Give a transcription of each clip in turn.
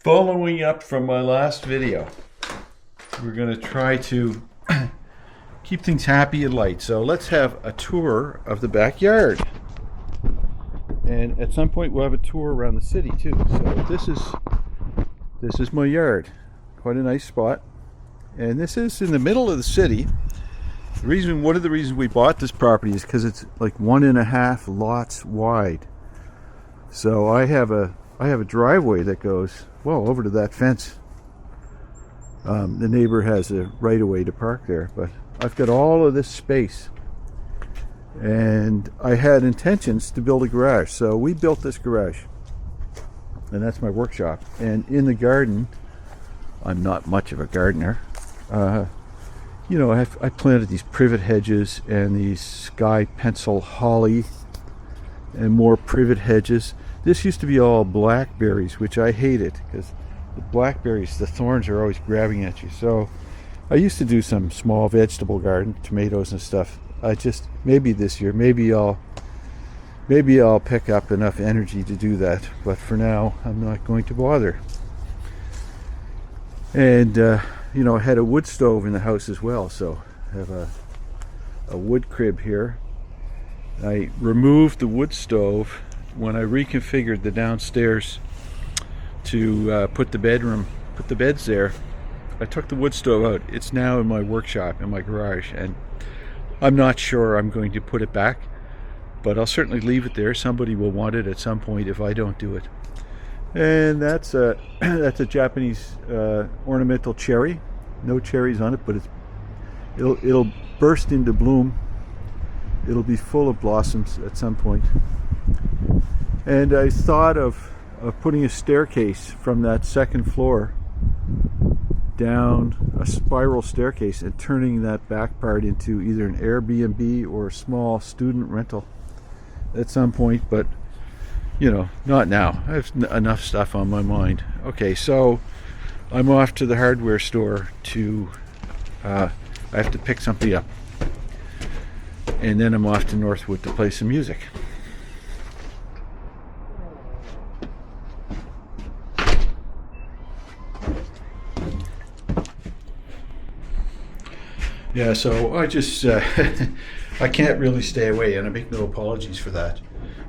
Following up from my last video, we're going to try to keep things happy and light. So let's have a tour of the backyard. And at some point we'll have a tour around the city too. So this is my yard. Quite a nice spot. And this is in the middle of the city. One of the reasons we bought this property is because it's like 1.5 lots wide. So I have a driveway that goes well over to that fence. The neighbor has a right of way to park there, but I've got all of this space, and I had intentions to build a garage, so we built this garage, and that's my workshop. And in the garden, I'm not much of a gardener. You know, I planted these privet hedges and these sky pencil holly and more privet hedges. This used to be all blackberries, which I hated because the blackberries, the thorns are always grabbing at you. So I used to do some small vegetable garden, tomatoes and stuff. Maybe this year, maybe I'll pick up enough energy to do that. But for now, I'm not going to bother. And you know, I had a wood stove in the house as well, so I have a wood crib here. I removed the wood stove when I reconfigured the downstairs to put the beds there. I took the wood stove out. It's now in my workshop in my garage, and I'm not sure I'm going to put it back, but I'll certainly leave it there. Somebody will want it at some point if I don't do it. And that's a Japanese ornamental cherry. No cherries on it, but it'll burst into bloom. It'll be full of blossoms at some point. And I thought of putting a staircase from that second floor down a spiral staircase and turning that back part into either an Airbnb or a small student rental at some point, but you know, not now. I have enough stuff on my mind. Okay, so I'm off to the hardware store to I have to pick something up, and then I'm off to Northwood to play some music. Yeah, so I just I can't really stay away, and I make no apologies for that.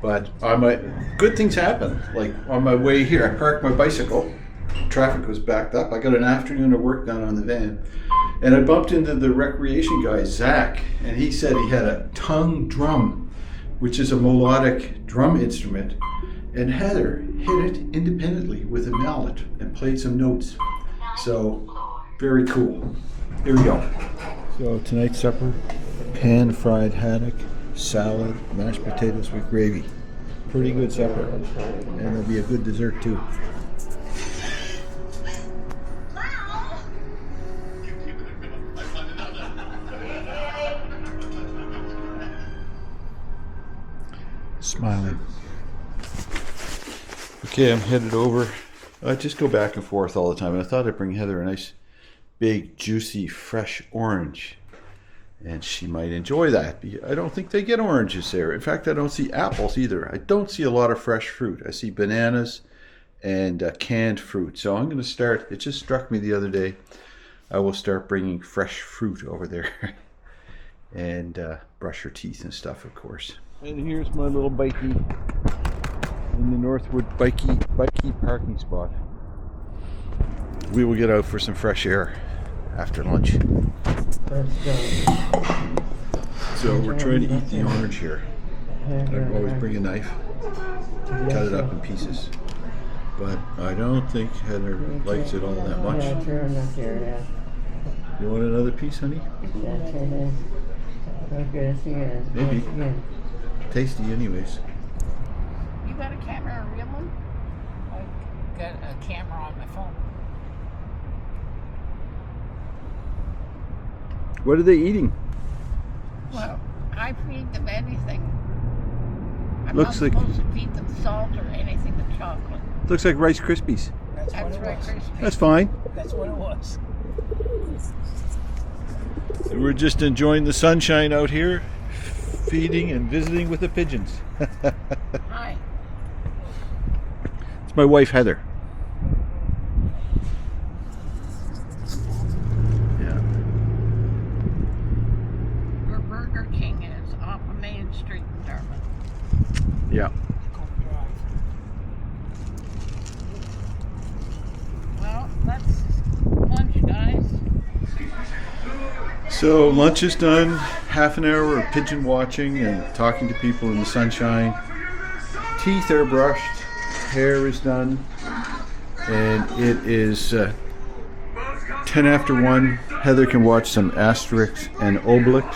But good things happen. Like on my way here, I parked my bicycle. Traffic was backed up. I got an afternoon of work done on the van, and I bumped into the recreation guy, Zach, and he said he had a tongue drum, which is a melodic drum instrument, and Heather hit it independently with a mallet and played some notes. So very cool. Here we go. So tonight's supper: pan-fried haddock, salad, mashed potatoes with gravy. Pretty good supper, and there'll be a good dessert too. Smiling. Okay, I'm headed over. I just go back and forth all the time, and I thought I'd bring Heather a nice big juicy fresh orange, and she might enjoy that. I don't think they get oranges there. In fact, I don't see apples either. I don't see a lot of fresh fruit. I see bananas and canned fruit. So I'm going to start. It just struck me the other day. I will start bringing fresh fruit over there and brush her teeth and stuff, of course. And here's my little bikey in the Northwood bikey parking spot. We will get out for some fresh air after lunch. So we're trying to eat the orange here. I always bring a knife, cut it up in pieces. But I don't think Heather likes it all that much. You want another piece, honey? Maybe. Tasty anyways. You got a camera, a real one? I got a camera on my phone. What are they eating? Well, I feed them anything. I'm Looks not like supposed to feed them salt or anything but chocolate. Looks like Rice Krispies. That's right, Krispies. That's fine. That's what it was. We're just enjoying the sunshine out here, feeding and visiting with the pigeons. Hi. It's my wife, Heather. So lunch is done, half an hour of pigeon watching and talking to people in the sunshine. Teeth are brushed, hair is done, and it is 10 after 1. Heather can watch some Asterix and Obelix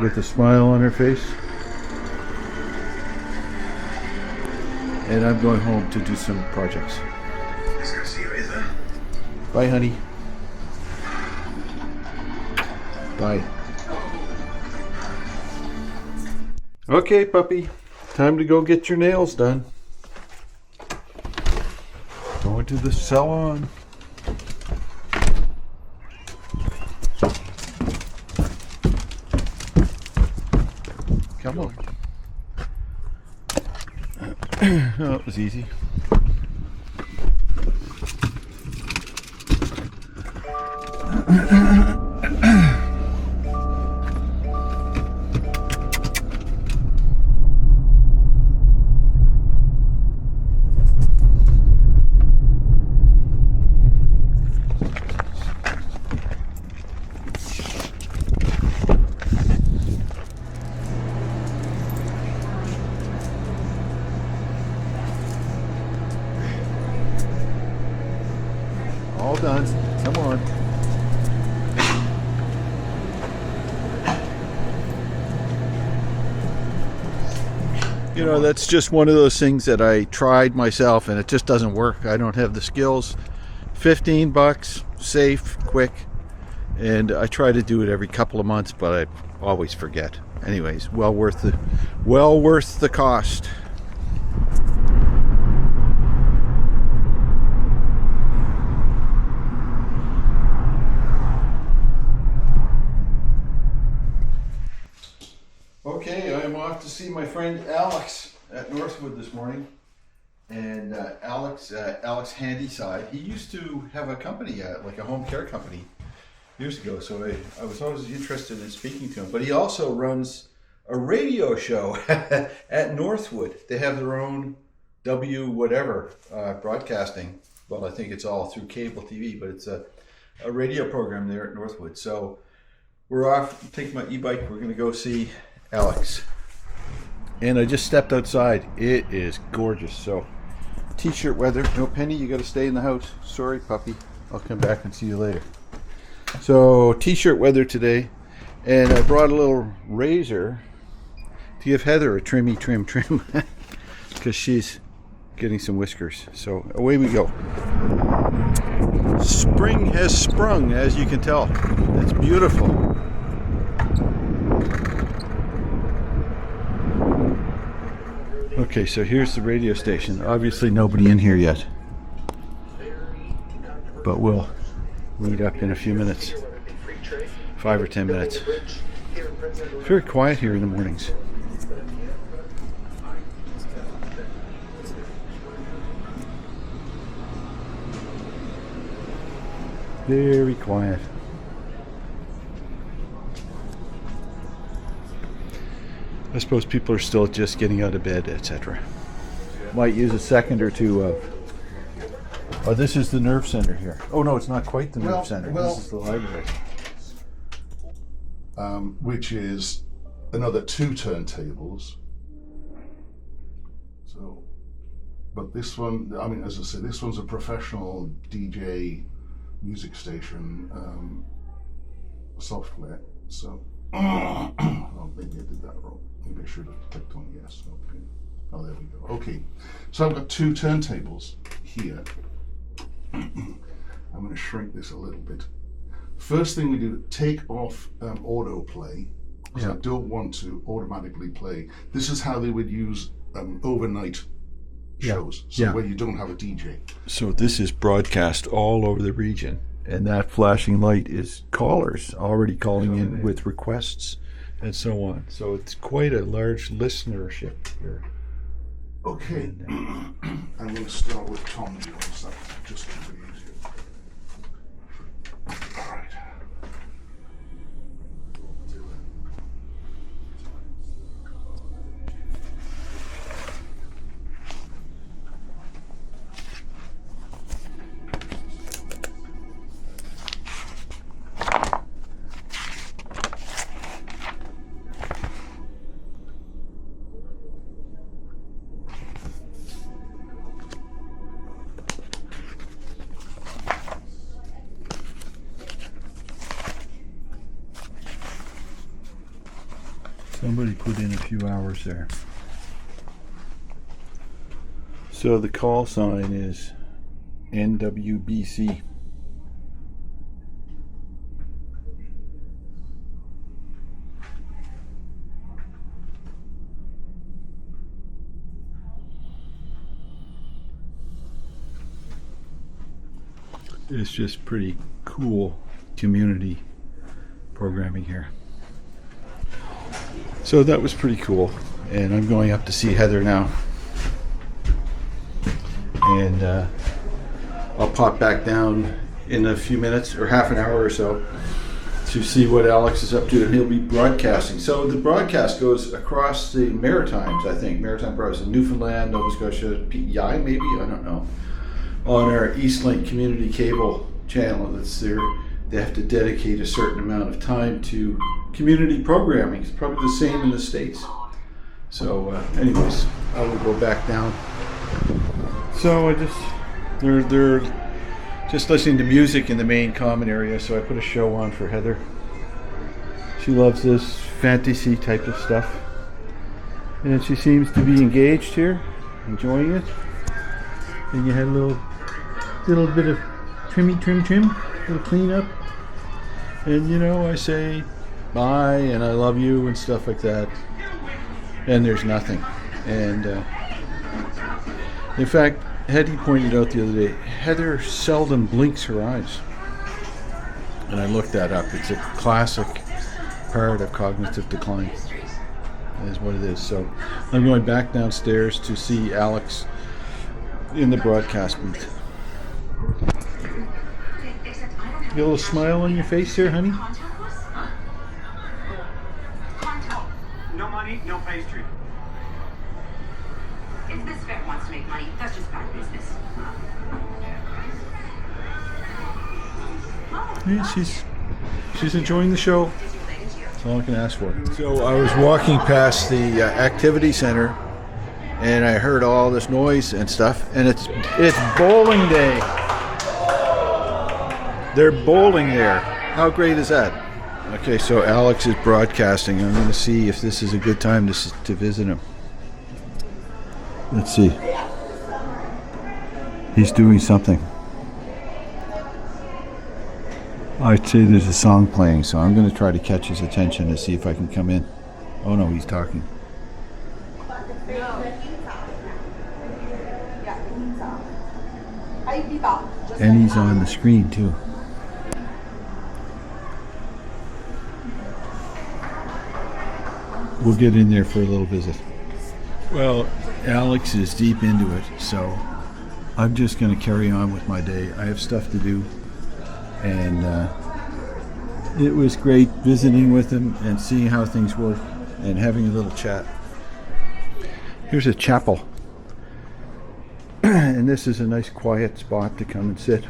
with a smile on her face. And I'm going home to do some projects. Bye, honey. Bye. Okay, puppy. Time to go get your nails done. Going to the salon. Come on. Oh, it was easy. All done. Come on. You know, that's just one of those things that I tried myself and it just doesn't work. I don't have the skills. $15, safe, quick, and I try to do it every couple of months, but I always forget. Anyways, well worth the cost. Okay, I am off to see my friend Alex at Northwood this morning. And Alex Handyside, he used to have a company, like a home care company years ago. So I was always interested in speaking to him. But he also runs a radio show at Northwood. They have their own W whatever broadcasting. Well, I think it's all through cable TV, but it's a radio program there at Northwood. So we're off, taking my e-bike. We're going to go see Alex. And I just stepped outside. It is gorgeous. So t-shirt weather. No, Penny, you got to stay in the house. Sorry, puppy. I'll come back and see you later. So t-shirt weather today. And I brought a little razor to give Heather a trim because she's getting some whiskers. So away we go. Spring has sprung, as you can tell. It's beautiful. Okay, so here's the radio station. Obviously nobody in here yet, but we'll meet up in a few minutes, 5 or 10 minutes. Very quiet here in the mornings. Very quiet. I suppose people are still just getting out of bed, etc. Might use a second or two of... Oh, this is the nerve center here. Oh, no, it's not quite the nerve center. This is the library. Which is another 2 turntables. So, but this one, I mean, as I said, this one's a professional DJ music station software. So, oh, maybe I did that wrong. Maybe I should have clicked on yes. Okay. Oh, there we go. Okay. So I've got 2 turntables here. I'm going to shrink this a little bit. First thing we do, take off autoplay, because I don't want to automatically play. This is how they would use overnight shows, where you don't have a DJ. So this is broadcast all over the region, and that flashing light is callers already calling in with requests and so on. So it's quite a large listenership here. Okay, I'm going to start with Tom Jones, just to be easier. All right. Somebody put in a few hours there. So the call sign is NWBC. It's just pretty cool community programming here. So that was pretty cool, and I'm going up to see Heather now, and I'll pop back down in a few minutes or half an hour or so to see what Alex is up to, and he'll be broadcasting. So the broadcast goes across the Maritimes, I think, Maritime Province, Newfoundland, Nova Scotia, PEI maybe, I don't know, on our Eastlink community cable channel. That's there. They have to dedicate a certain amount of time to community programming. It's probably the same in the States. So anyways, I will go back down. So they're just listening to music in the main common area, so I put a show on for Heather. She loves this fantasy type of stuff. And she seems to be engaged here, enjoying it. And you had a little bit of trim, little cleanup. And you know, I say bye and I love you and stuff like that. And there's nothing. And in fact, Hetty pointed out the other day, Heather seldom blinks her eyes. And I looked that up. It's a classic part of cognitive decline, is what it is. So I'm going back downstairs to see Alex in the broadcast booth. You got a little smile on your face there, honey? No money, no pastry. If this vet wants to make money, that's just bad business. Yeah, she's enjoying the show. That's all I can ask for. So I was walking past the activity center, and I heard all this noise and stuff, and it's bowling day. They're bowling there. How great is that? Okay, so Alex is broadcasting. I'm going to see if this is a good time to visit him. Let's see. He's doing something. I'd say there's a song playing, so I'm going to try to catch his attention to see if I can come in. Oh no, he's talking. And he's on the screen too. We'll get in there for a little visit. Well, Alex is deep into it, so I'm just going to carry on with my day. I have stuff to do, and it was great visiting with him and seeing how things work and having a little chat. Here's a chapel, and this is a nice quiet spot to come and sit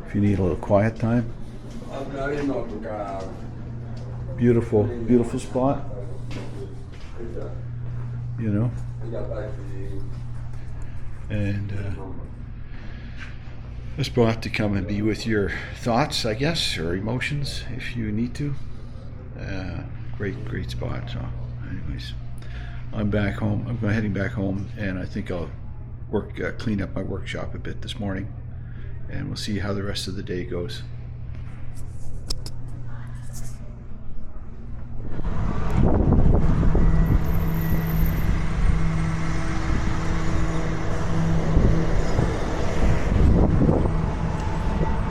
if you need a little quiet time. Beautiful spot, you know, and a spot to come and be with your thoughts, I guess, or emotions if you need to. Great spot. So anyways, I'm back home. I'm heading back home, and I think I'll clean up my workshop a bit this morning, and we'll see how the rest of the day goes.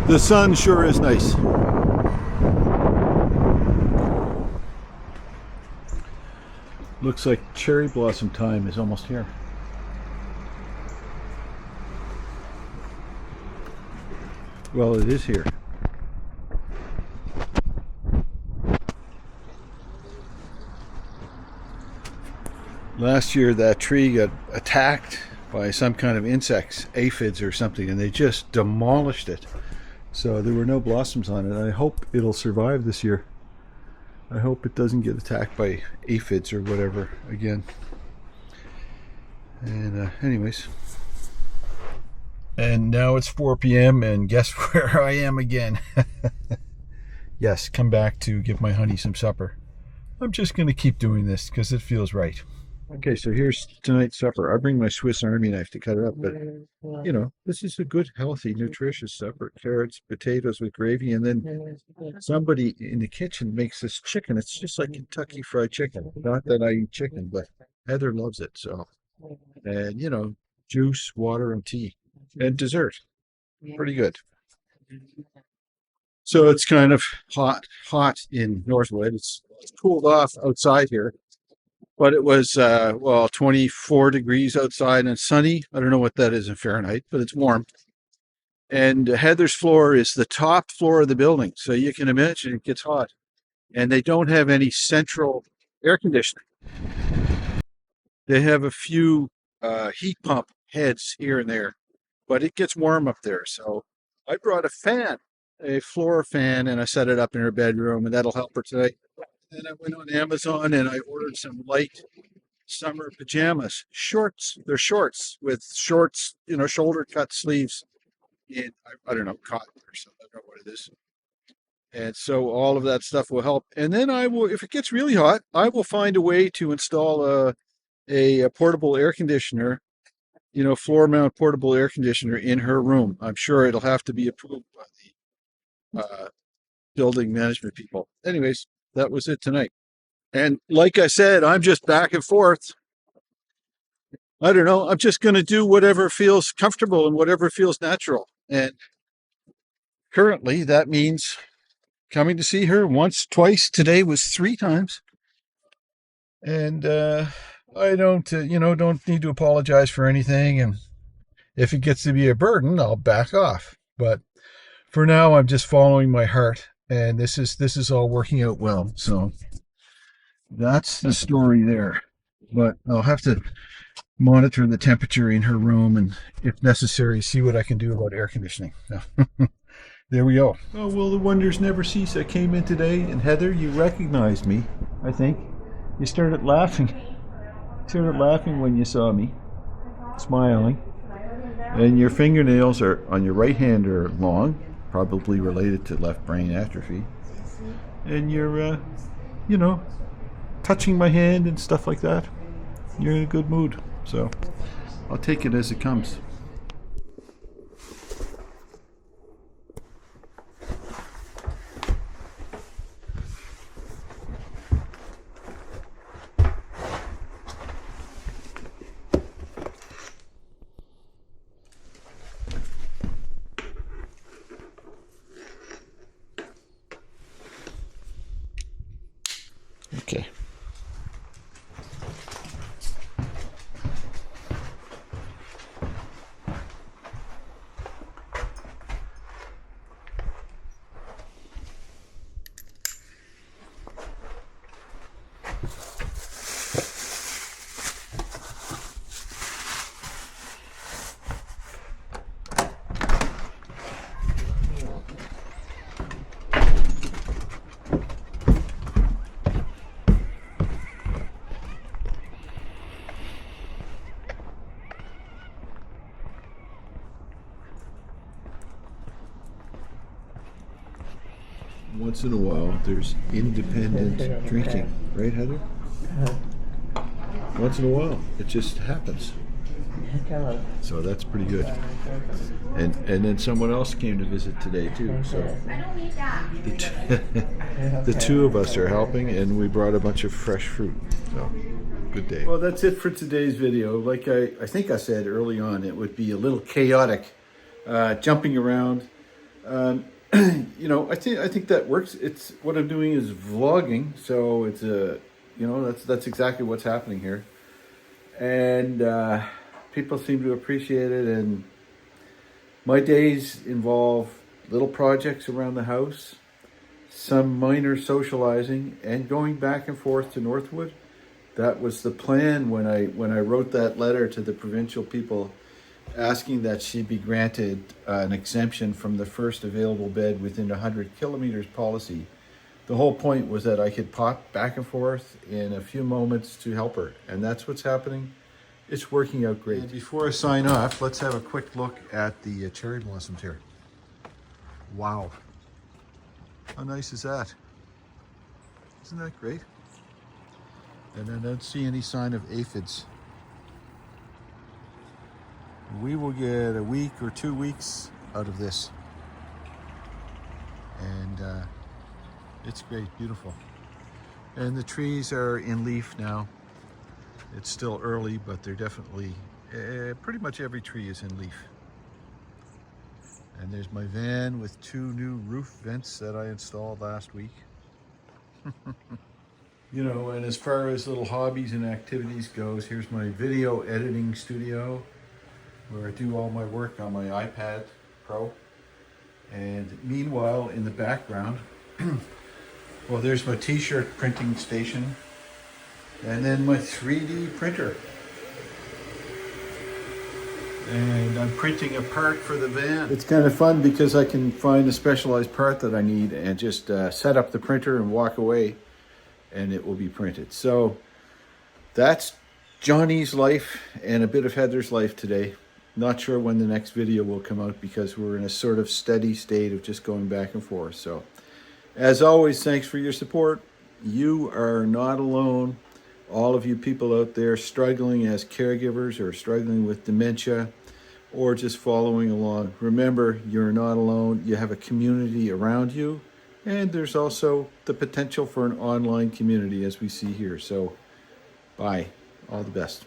The sun sure is nice. Looks like cherry blossom time is almost here. Well, it is here. Last year that tree got attacked by some kind of insects, aphids or something, and they just demolished it. So there were no blossoms on it. I hope it'll survive this year. I hope it doesn't get attacked by aphids or whatever again. And anyways. And now it's 4 p.m. and guess where I am again? Yes, come back to give my honey some supper. I'm just going to keep doing this because it feels right. Okay, so here's tonight's supper. I bring my Swiss Army knife to cut it up, but you know, this is a good, healthy, nutritious supper. Carrots, potatoes with gravy, and then somebody in the kitchen makes this chicken. It's just like Kentucky Fried Chicken. Not that I eat chicken, but Heather loves it. So, and you know, juice, water, and tea, and dessert. Pretty good. So it's kind of hot in Northwood. It's cooled off outside here, but it was well 24 degrees outside and sunny. I don't know what that is in Fahrenheit, but it's warm. And Heather's floor is the top floor of the building, so you can imagine it gets hot. And they don't have any central air conditioning. They have a few heat pump heads here and there, but it gets warm up there. So I brought a fan, a floor fan, and I set it up in her bedroom, and that'll help her tonight. Then I went on Amazon and I ordered some light summer pajamas, shorts. They're shorts with shorts, you know, shoulder cut sleeves in, I don't know, cotton or something. I don't know what it is. And so all of that stuff will help. And then I will, if it gets really hot, I will find a way to install a portable air conditioner, you know, floor mount portable air conditioner in her room. I'm sure it'll have to be approved by the building management people. Anyways, that was it tonight. And like I said, I'm just back and forth. I don't know. I'm just going to do whatever feels comfortable and whatever feels natural. And currently that means coming to see her once, twice. Today was 3 times. And I don't, you know, don't need to apologize for anything. And if it gets to be a burden, I'll back off. But for now, I'm just following my heart. And this is all working out well. So that's the story there. But I'll have to monitor the temperature in her room and, if necessary, see what I can do about air conditioning. There we go. Oh, well, the wonders never cease. I came in today, and Heather, you recognized me, I think. You started laughing. When you saw me, smiling. And your fingernails are on your right hand are long, probably related to left brain atrophy. And you're, you know, touching my hand and stuff like that. You're in a good mood. So I'll take it as it comes. Okay. Once in a while, there's independent drinking, right, Heather? Once in a while, it just happens. So that's pretty good. And then someone else came to visit today too. So the two of us are helping, and we brought a bunch of fresh fruit. So good day. Well, that's it for today's video. Like I think I said early on, it would be a little chaotic, jumping around. You know, I think that works. It's what I'm doing is vlogging, so it's a, you know, that's exactly what's happening here, and people seem to appreciate it. And my days involve little projects around the house, some minor socializing, and going back and forth to Northwood. That was the plan when I wrote that letter to the provincial people, asking that she be granted an exemption from the first available bed within 100 kilometers policy. The whole point was that I could pop back and forth in a few moments to help her, and that's what's happening. It's working out great. And before I sign off, let's have a quick look at the cherry blossoms here. Wow. How nice is that? Isn't that great? And I don't see any sign of aphids. We will get a week or 2 weeks out of this. And it's great, beautiful. And the trees are in leaf now. It's still early, but they're definitely, pretty much every tree is in leaf. And there's my van with 2 new roof vents that I installed last week. You know, and as far as little hobbies and activities goes, here's my video editing studio where I do all my work on my iPad Pro. And meanwhile, in the background, well, there's my t-shirt printing station and then my 3D printer. And I'm printing a part for the van. It's kind of fun because I can find a specialized part that I need and just set up the printer and walk away and it will be printed. So that's Johnny's life and a bit of Heather's life today. Not sure when the next video will come out because we're in a sort of steady state of just going back and forth. So as always, thanks for your support. You are not alone. All of you people out there struggling as caregivers or struggling with dementia or just following along, remember, you're not alone. You have a community around you, and there's also the potential for an online community as we see here. So bye. All the best.